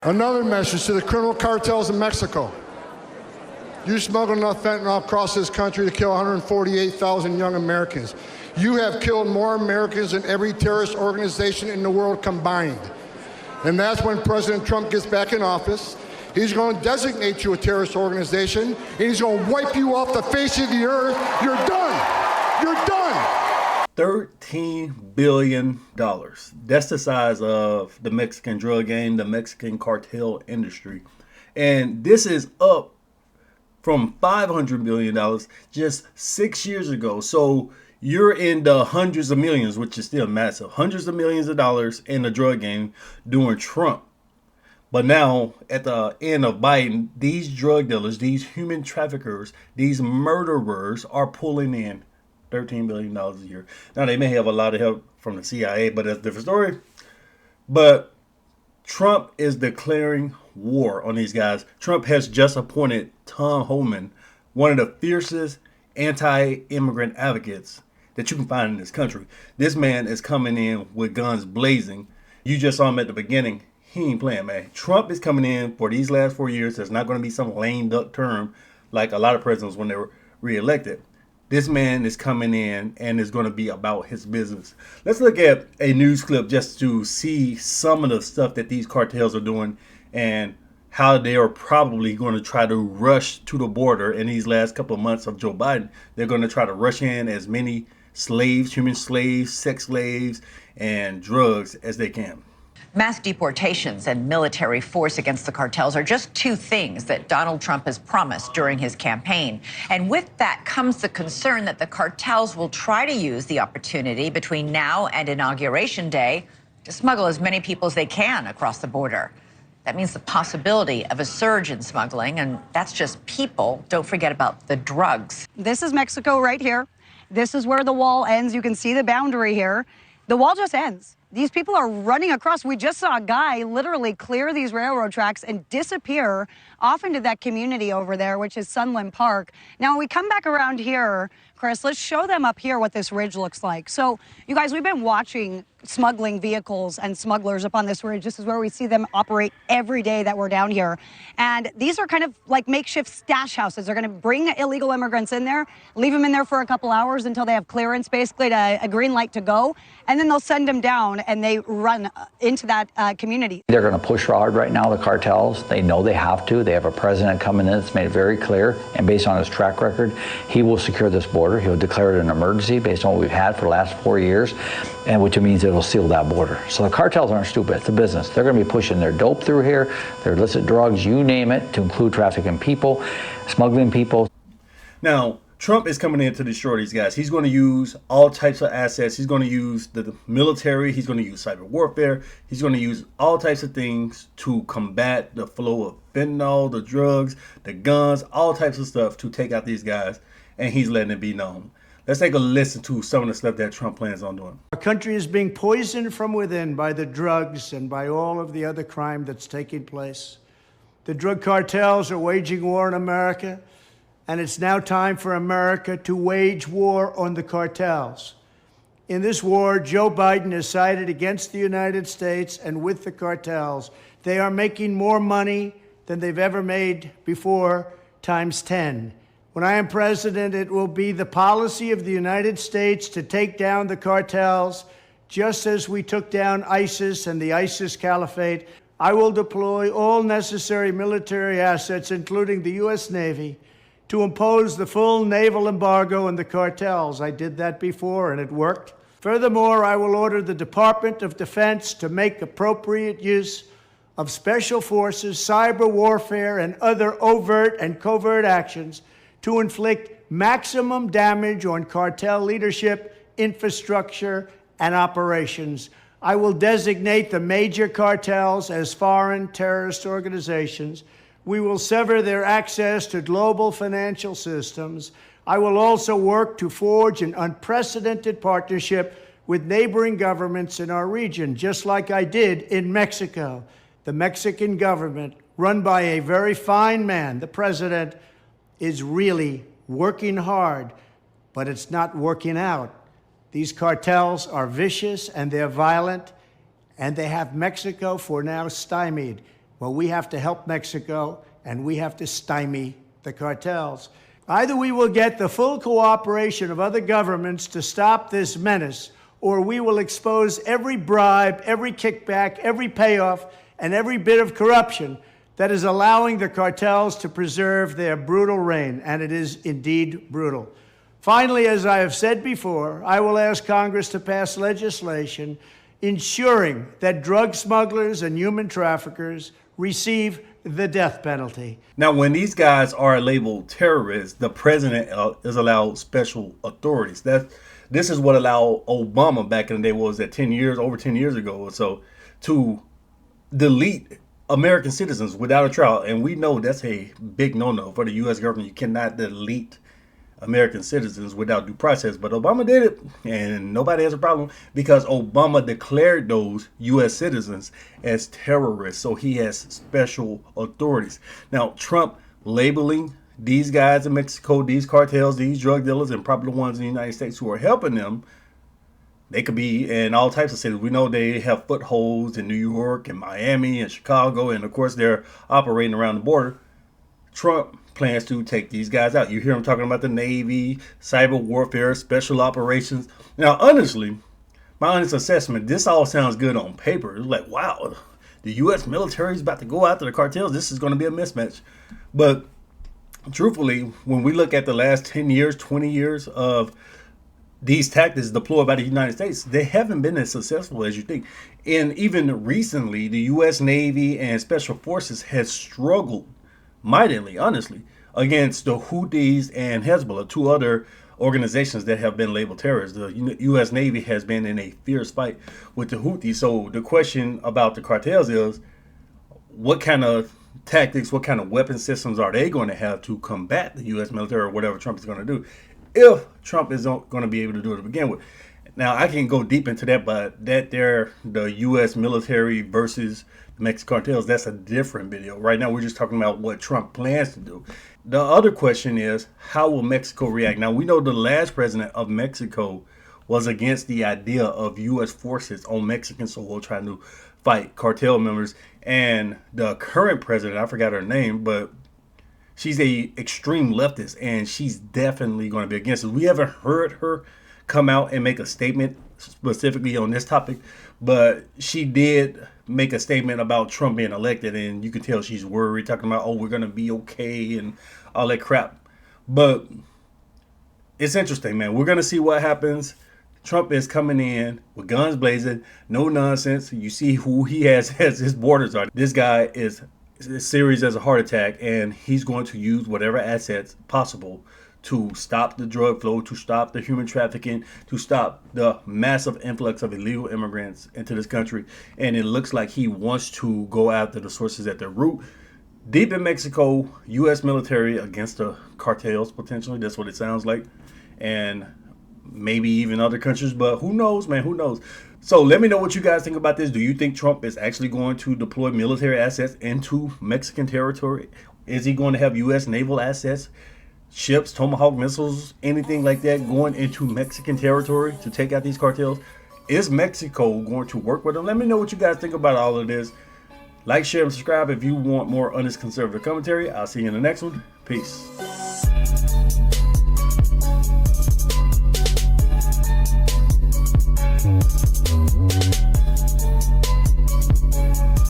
Another message to the criminal cartels in Mexico. You smuggle enough fentanyl across this country to kill 148,000 young Americans. You have killed more Americans than every terrorist organization in the world combined. And that's when President Trump gets back in office. He's going to designate you a terrorist organization, and he's going to wipe you off the face of the earth. You're done. You're done. $13 billion. That's the size of the Mexican drug game, the Mexican cartel industry. And this is up from $500 billion just 6 years ago. So you're in the hundreds of millions, which is still massive. Hundreds of millions of dollars in the drug game during Trump. But now, at the end of Biden, these drug dealers, these human traffickers, these murderers are pulling in $13 billion a year. Now, they may have a lot of help from the CIA, but that's a different story. But Trump is declaring war on these guys. Trump has just appointed Tom Homan, one of the fiercest anti-immigrant advocates that you can find in this country. This man is coming in with guns blazing. You just saw him at the beginning. He ain't playing, man. Trump is coming in for these last 4 years. There's not going to be some lame duck term like a lot of presidents when they were reelected. This man is coming in and is going to be about his business. Let's look at a news clip just to see some of the stuff that these cartels are doing and how they are probably going to try to rush to the border in these last couple of months of Joe Biden. They're going to try to rush in as many slaves, human slaves, sex slaves, and drugs as they can. Mass deportations and military force against the cartels are just two things that Donald Trump has promised during his campaign. And with that comes the concern that the cartels will try to use the opportunity between now and Inauguration Day to smuggle as many people as they can across the border. That means the possibility of a surge in smuggling, and that's just people. Don't forget about the drugs. This is Mexico right here. This is where the wall ends. You can see the boundary here. The wall just ends. These people are running across. We just saw a guy literally clear these railroad tracks and disappear off into that community over there, which is Sunland Park. Now, when we come back around here, Chris, let's show them up here what this ridge looks like. So, you guys, we've been watching smuggling vehicles and smugglers up on this ridge. This is where we see them operate every day that we're down here. And these are kind of like makeshift stash houses. They're going to bring illegal immigrants in there, leave them in there for a couple hours until they have clearance, basically a green light to go. And then they'll send them down and they run into that community. They're going to push hard right now, the cartels. They know they have to. They have a president coming in that's made it very clear. And based on his track record, he will secure this border. He'll declare it an emergency based on what we've had for the last 4 years, and which means it'll seal that border. So the cartels aren't stupid. It's a business. They're going to be pushing their dope through here, their illicit drugs, you name it, to include trafficking people, smuggling people. Now, Trump is coming in to destroy these guys. He's going to use all types of assets. He's going to use the military. He's going to use cyber warfare. He's going to use all types of things to combat the flow of fentanyl, the drugs, the guns, all types of stuff to take out these guys. And he's letting it be known. Let's take a listen to some of the stuff that Trump plans on doing. Our country is being poisoned from within by the drugs and by all of the other crime that's taking place. The drug cartels are waging war in America, and it's now time for America to wage war on the cartels. In this war, Joe Biden has sided against the United States and with the cartels. They are making more money than they've ever made before, times 10. When I am president, it will be the policy of the United States to take down the cartels, just as we took down ISIS and the ISIS Caliphate. I will deploy all necessary military assets, including the U.S. Navy, to impose the full naval embargo on the cartels. I did that before, and it worked. Furthermore, I will order the Department of Defense to make appropriate use of special forces, cyber warfare, and other overt and covert actions to inflict maximum damage on cartel leadership, infrastructure, and operations. I will designate the major cartels as foreign terrorist organizations. We will sever their access to global financial systems. I will also work to forge an unprecedented partnership with neighboring governments in our region, just like I did in Mexico. The Mexican government, run by a very fine man, the president, is really working hard, but it's not working out. These cartels are vicious and they're violent, and they have Mexico for now stymied. Well, we have to help Mexico, and we have to stymie the cartels. Either we will get the full cooperation of other governments to stop this menace, or we will expose every bribe, every kickback, every payoff, and every bit of corruption that is allowing the cartels to preserve their brutal reign, and it is indeed brutal. Finally, as I have said before, I will ask Congress to pass legislation ensuring that drug smugglers and human traffickers receive the death penalty. Now, when these guys are labeled terrorists, the president is allowed special authorities. This is what allowed Obama back in the day, what was that, over 10 years ago or so, to delete American citizens without a trial. And we know that's a big no-no for the U.S. government. You cannot delete American citizens without due process. But Obama did it, and nobody has a problem because Obama declared those U.S. citizens as terrorists. So he has special authorities. Now, Trump labeling these guys in Mexico, these cartels, these drug dealers, and probably the ones in the United States who are helping them, they could be in all types of cities. We know they have footholds in New York and Miami and Chicago, and of course they're operating around the border. Trump plans to take these guys out. You hear him talking about the Navy, cyber warfare, special operations. Now, honestly, my honest assessment, this all sounds good on paper. It's like, wow, the U.S. military is about to go after the cartels. This is going to be a mismatch. But truthfully, when we look at the last 10 years, 20 years of these tactics deployed by the United States, they haven't been as successful as you think. And even recently, the U.S. Navy and Special Forces has struggled mightily, honestly, against the Houthis and Hezbollah, two other organizations that have been labeled terrorists. The U.S. Navy has been in a fierce fight with the Houthis. So the question about the cartels is, what kind of tactics, what kind of weapon systems are they going to have to combat the U.S. military or whatever Trump is going to do, if Trump is going to be able to do it to begin with. Now, I can go deep into that, but the U.S. military versus the Mexican cartels, that's a different video. Right now, we're just talking about what Trump plans to do. The other question is, how will Mexico react? Now, we know the last president of Mexico was against the idea of U.S. forces on Mexican soil trying to fight cartel members. And the current president, I forgot her name, but she's a extreme leftist, and she's definitely going to be against it. We haven't heard her come out and make a statement specifically on this topic, but she did make a statement about Trump being elected, and you can tell she's worried, talking about, oh, we're going to be okay and all that crap. But it's interesting, man. We're going to see what happens. Trump is coming in with guns blazing, no nonsense. You see who he has as his Border Czar. This guy is serious as a heart attack, and he's going to use whatever assets possible to stop the drug flow, to stop the human trafficking, to stop the massive influx of illegal immigrants into this country. And it looks like he wants to go after the sources at their root. Deep in Mexico, U.S. military against the cartels, potentially. That's what it sounds like. And maybe even other countries, but who knows, man, who knows? So let me know what you guys think about this. Do you think Trump is actually going to deploy military assets into Mexican territory? Is he going to have U.S. naval assets, ships, Tomahawk missiles, anything like that going into Mexican territory to take out these cartels? Is Mexico going to work with them? Let me know what you guys think about all of this. Like, share, and subscribe if you want more honest conservative commentary. I'll see you in the next one. Peace.